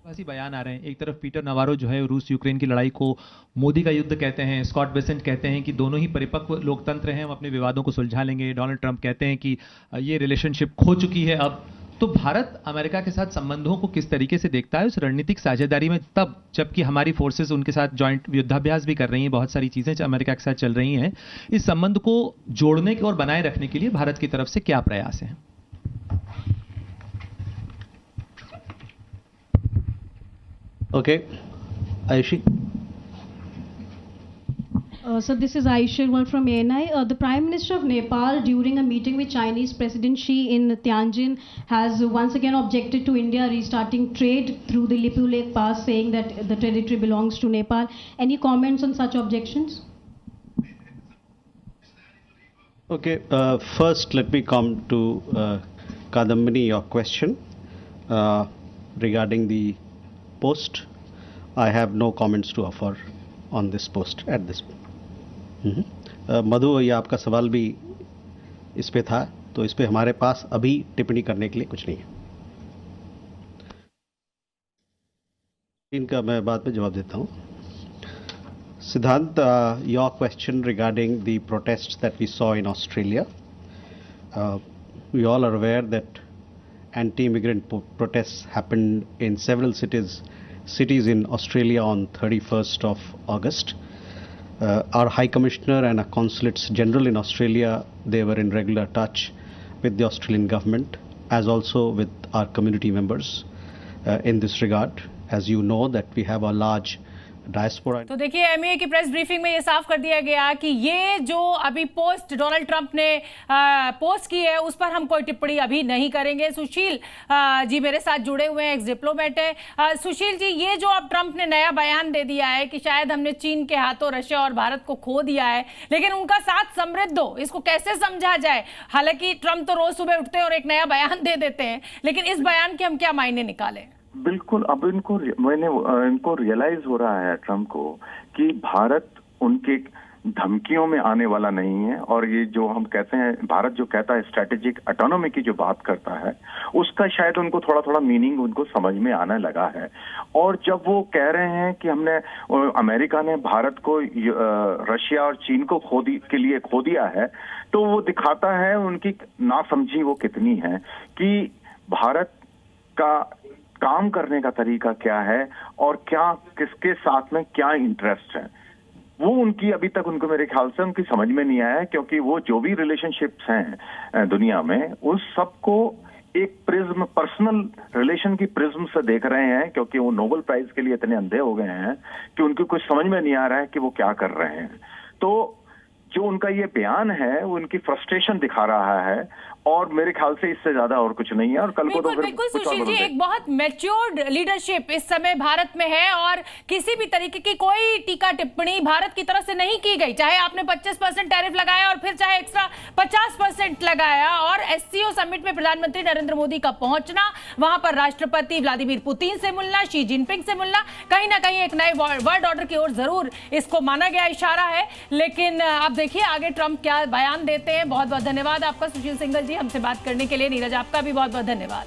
ऐसी बयान आ रहे हैं। एक तरफ पीटर नवारो जो है रूस यूक्रेन की लड़ाई को मोदी का युद्ध कहते हैं, स्कॉट बेसेंट कहते हैं कि दोनों ही परिपक्व लोकतंत्र हैं, हम अपने विवादों को सुलझा लेंगे। डोनाल्ड ट्रंप कहते हैं कि ये रिलेशनशिप खो चुकी है अब। तो भारत अमेरिका के साथ संबंधों को किस तरीके से देखता है उस रणनीतिक साझेदारी में, तब जबकि हमारी फोर्सेस उनके साथ जॉइंट युद्धाभ्यास भी कर रही हैं, बहुत सारी चीजें अमेरिका के साथ चल रही हैं। इस संबंध को जोड़ने और बनाए रखने के लिए भारत की तरफ से क्या प्रयास हैं? Okay, Aishi. So this is Aisha Irwan from ANI. The Prime Minister of Nepal, during a meeting with Chinese President Xi in Tianjin, has once again objected to India restarting trade through the Lipu Lake Pass, saying that the territory belongs to Nepal. Any comments on such objections? Okay, first let me come to Kadambini, your question regarding the post. I have no comments to offer on this post at this point. मधु, ये आपका सवाल भी इस पे था, तो इस पे हमारे पास अभी टिप्पणी करने के लिए कुछ नहीं है। इनका मैं बाद में जवाब देता हूँ। Siddhant, your question regarding the protests that we saw in Australia. We all are aware that anti-immigrant protests happened in several cities in Australia on 31st of August. Our High Commissioner and our Consulates General in Australia, they were in regular touch with the Australian government as also with our community members in this regard. As you know that we have a large diaspora. तो देखिए MEA की press briefing में ये साफ कर दिया गया कि ये जो अभी पोस्ट डोनाल्ड ट्रंप ने पोस्ट की है उस पर हम कोई टिप्पणी अभी नहीं करेंगे। सुशील जी मेरे साथ जुड़े हुए हैं, एक्स डिप्लोमेट है। सुशील जी, ये जो अब ट्रंप ने नया बयान दे दिया है कि शायद हमने चीन के हाथों रशिया और भारत को खो दिया है, लेकिन उनका साथ समृद्ध हो, इसको कैसे समझा जाए? हालांकि ट्रंप तो रोज सुबह उठते हैं और एक नया बयान दे देते हैं, लेकिन इस बयान के हम क्या मायने निकालें? बिल्कुल, अब इनको रियलाइज हो रहा है ट्रम्प को कि भारत उनके धमकियों में आने वाला नहीं है। और ये जो हम कहते हैं, भारत जो कहता है स्ट्रेटेजिक ऑटोनॉमी की जो बात करता है, उसका शायद उनको थोड़ा थोड़ा मीनिंग उनको समझ में आने लगा है। और जब वो कह रहे हैं कि अमेरिका ने भारत को रशिया और चीन को के लिए खो दिया है, तो वो दिखाता है उनकी नासमझी वो कितनी है कि भारत का काम करने का तरीका क्या है और क्या किसके साथ में क्या इंटरेस्ट है, वो उनकी अभी तक उनको मेरे ख्याल से उनकी समझ में नहीं आया है। क्योंकि वो जो भी रिलेशनशिप्स हैं दुनिया में, उस सबको एक प्रिज्म, पर्सनल रिलेशन की प्रिज्म से देख रहे हैं। क्योंकि वो नोबेल प्राइज के लिए इतने अंधे हो गए हैं कि उनको कुछ समझ में नहीं आ रहा है कि वो क्या कर रहे हैं। तो जो उनका ये बयान है वो उनकी फ्रस्ट्रेशन दिखा रहा है, और मेरे ख्याल से इससे ज्यादा और कुछ नहीं है। और कल को तो बिल्कुल सुशील जी, एक बहुत मैच्योर्ड लीडरशिप इस समय भारत में है और किसी भी तरीके की कोई टीका टिप्पणी भारत की तरफ से नहीं की गई। चाहे आपने 25% टैरिफ लगाया और फिर चाहे एक्स्ट्रा 50% लगाया, और एससीओ समिट में प्रधानमंत्री नरेंद्र मोदी का पहुंचना, वहां पर राष्ट्रपति व्लादिमीर पुतिन से मिलना, शी जिनपिंग से मिलना, कहीं ना कहीं एक नए वर्ल्ड ऑर्डर की ओर जरूर इसको माना गया इशारा है। लेकिन आप देखिए आगे ट्रंप क्या बयान देते हैं। बहुत बहुत धन्यवाद आपका सुशील सिंघल जी हमसे बात करने के लिए। नीरज, आपका भी बहुत बहुत धन्यवाद।